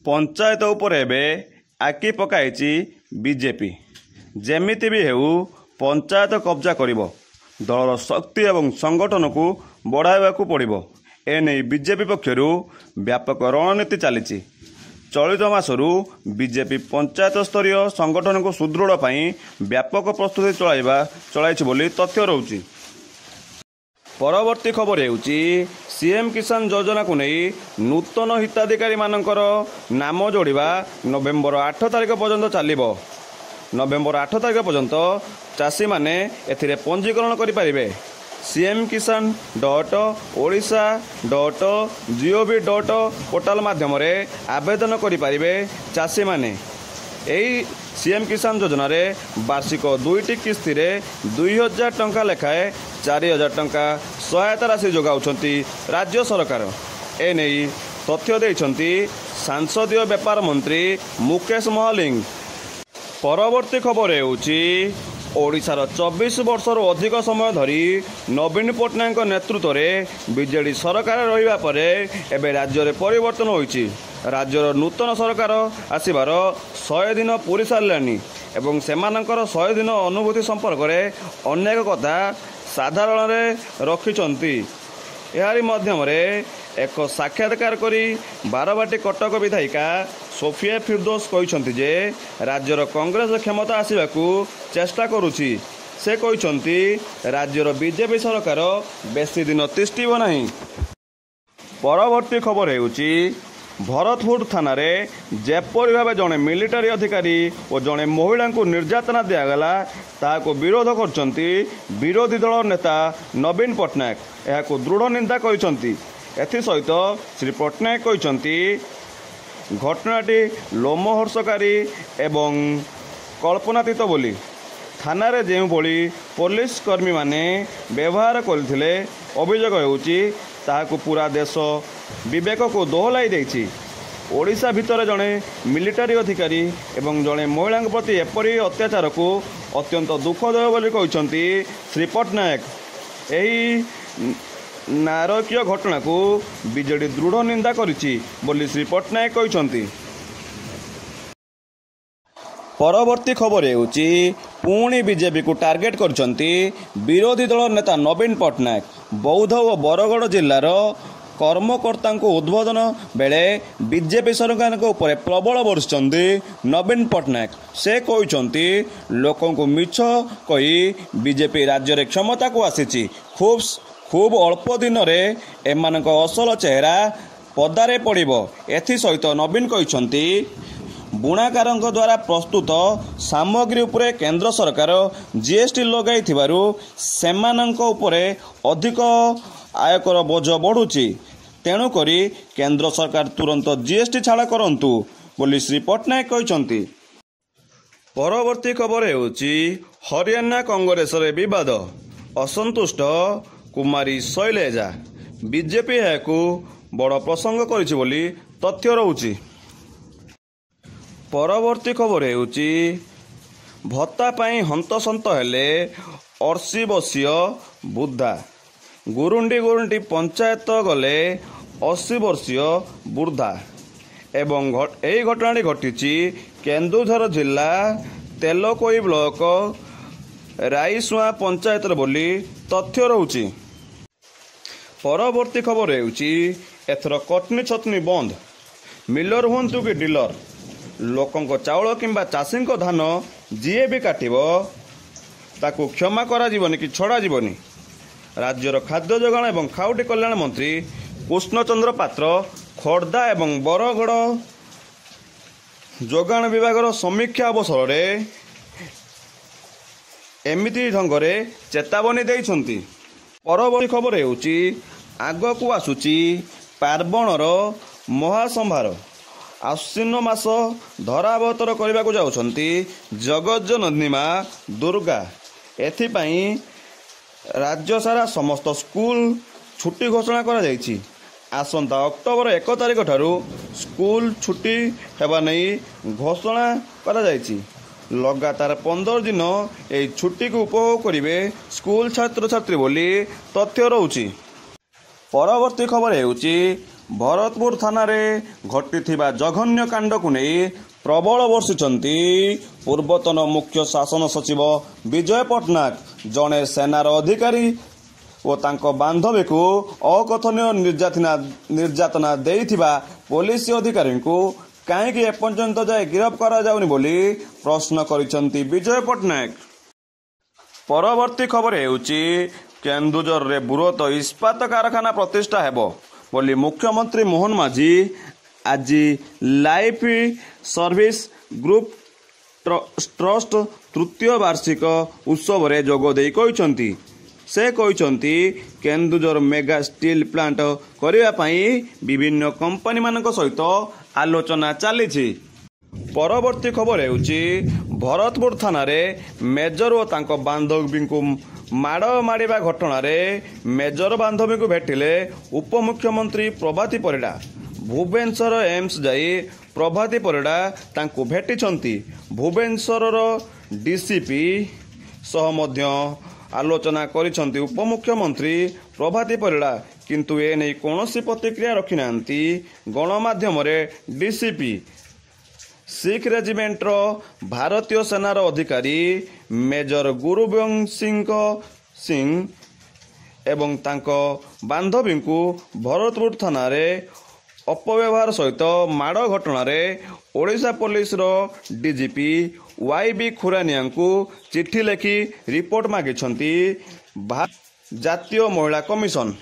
पंचायत उपर एबे आखि पकाइछि बीजेपी। जेमिति भी हेउ पंचायत कब्जा करिबो, दलर शक्ति एवं संगठन को बढ़ाइबाकू पड़िबो। एने बीजेपी पक्षरु व्यापक रणनीति चली। चलित मासरू बीजेपी पंचायत स्तरीय संगठन को सुदृढ़ पाई व्यापक प्रस्तुति चलाई बोली तथ्य रहुछि। परवर्ती खबर हेउछि सीएम किसान योजना को नहीं नूतन हिताधिकारी मानकर नाम जोड़िबा नवेम्बर 8 तारिख पर्यंत चलिबो। नवेम्बर 8 तारिख पर्यंत चाषी माने एथिरे पंजीकरण करि पारिबे। cm.odisha.gov. पोर्टाल माध्यम आवेदन करि पारिबे चाषी माने। एही सीएम किसान योजना रे वार्षिक 2टी किस्ती रे 2000 टंका लेखाए 4000 टंका सहायता राशि जोगाउछंती राज्य सरकार। एने तथ्य देइछंती सांसदीय व्यापार मंत्री मुकेश महालिंग। परवर्ती खबर हेउछि ओडिशार 24 वर्षर अधिक समय धरी नवीन पट्टनायक नेतृत्व में बीजेडी सरकार रहिबा परे एबे राज्य में परिवर्तन होइछि। राज्यर नूतन सरकार आसिबार 100 दिन पूरी सारानी एवं सेमानंकर 100 दिन अनुभूति संपर्क में अनेक कथा साधारण रखिछंती। एहारी मध्यम एक साक्षात्कार करी बारवाटी कटक विधायिका सोफिया फिरदौस कहते जे राज्यर कांग्रेस क्षमता आसवाकू चेष्टा करुछि। से कहते राज्यर बीजेपी सरकार बेसी दिन तिष्ठिब नहीं। परवर्ती खबर हेउछि भरतपुर थाना रे जेपरी भाव जड़े मिलिटारी अधिकारी और जड़े महिला को निर्यातना दिगला ताको विरोध करछंती विरोधी दल नेता नवीन पट्टनायक। यह दृढ़ निंदा करछंती। एसहित श्री पट्टनायक कहते घटनाटी लोमहर्षकारी एवं कल्पनातीत बोली। थाना रे जो भली पुलिस कर्मी माने व्यवहार करथिले अभियोग हेउछि ताहाकू पूरा देश विवेक को दोहलाई देछि। ओडिशा भितर जड़े मिलिटारी अधिकारी एवं जड़े महिला प्रति एपरी अत्याचार को अत्यंत दुखदायक बोली कहते श्री पट्टनायक। एही नारकीय घटना को बीजेडी दृढ़ निंदा करिछि बोली श्री पट्टनायक कहते। परवर्ती खबर हेउछि पुणी बीजेपी को टार्गेट करछंती विरोधी दल नेता नवीन पट्टनायक। बौद्ध और बरगढ़ जिलार कर्मकर्ता को उद्बोधन बेले बीजेपी सरकार को ऊपर प्रबल बरसुचंती नवीन पट्टनायक। से कहते लोकों को मिछ कही बीजेपी राज्य रे क्षमता को आसीछि। खूब अल्प दिन रे एमानक असल चेहरा पदारे पड़िबो। एथि सहित नवीन कहते बुणाकार द्वारा प्रस्तुत सामग्री उपरे केंद्र सरकार जीएसटी लगाई सेमानक उपरे अधिक आयकर बोझ बढ़ुची। तेणुकरी केंद्र सरकार तुरंत जीएसटी छाड़ करंतु बोली श्री पट्टनायक कहते। परवर्ती खबर हेउछि हरियाणा कांग्रेस रे विवाद असंतुष्ट कुमारी शैलेजा। बीजेपी याकू बड़ प्रसंग करिछि बोली तथ्य रहुछि। परवर्ती खबर हेउछि भत्ता पाई हंतसंत हेले 80 वर्षीय बुद्धा। गुरुंडी पंचायत गले 80 वर्षीय बुद्धा एवं यही घटना घटी केन्दुझर जिला तेलकोई ब्लॉक राईसुआ पंचायत बोली तथ्य रहुछि। परवर्ती खबर हेउछि एथर कटनी छतनी बंद। मिलर हुंतु कि डीलर लोकों चाउल किंबा चाषी धान जीए भी काटिबो ताकू क्षमा करा जीवनी कि छड़ा जीवनी। राज्यर खाद्य जोगाण एवं खाउटी कल्याण मंत्री कृष्णचंद्र पात्र खोर्धा एवं बरगढ़ जोगाण विभाग समीक्षा अवसर में एमिति ढंगरे चेतावनी देइछंती। परवर्ती खबर हेउछि आगकू आसुची पार्वणर महासंभार। आश्विन मास धरावतर करने को जाउछंती जगज्जननी मां दुर्गा। एथिपाई राज्य सारा समस्त स्कूल छुट्टी घोषणा करा जायछि। आसंता अक्टोबर 1 तारिख ठारू स्कूल छुट्टी हेबा नहीं घोषणा करा जायछि। लगातार 15 दिन ए छुट्टी को उपभोग करिवे स्कूल छात्र छात्री बोली तथ्य रहुछि। परवर्ती खबर हेउछि भरतपुर थानारे घटिथिबा जघन्य कांडकु नहीं प्रबल वर्षिचंती पूर्वतन मुख्य शासन सचिव विजय पट्टनायक। जड़े सेनार अधिकारी और तांको बांधवी को अकथनीय निर्यातना देइथिबा पुलिस अधिकारी को कहीं एपर्यंत जाए गिरफ करा जाउनी बोली प्रश्न करिसंती विजय पट्टनायक। परवर्ती खबर हेउची केन्दुझर रे बृहत इस्पात कारखाना प्रतिष्ठा हेबो बोली मुख्यमंत्री मोहन माझी आज लाइफ सर्विस ग्रुप ट्रस्ट तृतीय वार्षिक उत्सव रे जोग देई कहिसंती। से कहिसंती केन्दुझर मेगा स्टील प्लांट करिवा पई विभिन्न कंपनी मानक सहित आलोचना चली। परवर्ती खबर हेउची भरतपुर थाना रे मेजर और तांको बांधवी को माड़ मारिबा घटना रे मेजर बांधवी को भेटिले उपमुख्यमंत्री प्रभाती परिडा। भुवनेश्वर एम्स जाई प्रभाती परिडा तांको भेटिछंती। भुवनेश्वर डीसीपी सह मध्य आलोचना करिछंती उपमुख्यमंत्री प्रभाती परिडा, किंतु ए नै कोनोसी प्रतिक्रिया रखि नांती। गणमाध्यम रे डीसीपी सिख रेजिमेंटर भारतीय सेनार अधिकारी मेजर गुरुवंशी सिंह एवं तांको बांधवी को भरतपुर थाना रे अपव्यवहार सहित माड़ घटना रे ओडिशा पुलिस रो डीजीपी YB खुरानिया को चिट्ठी लेखि रिपोर्ट मागिछंती जातीय महिला कमिशन।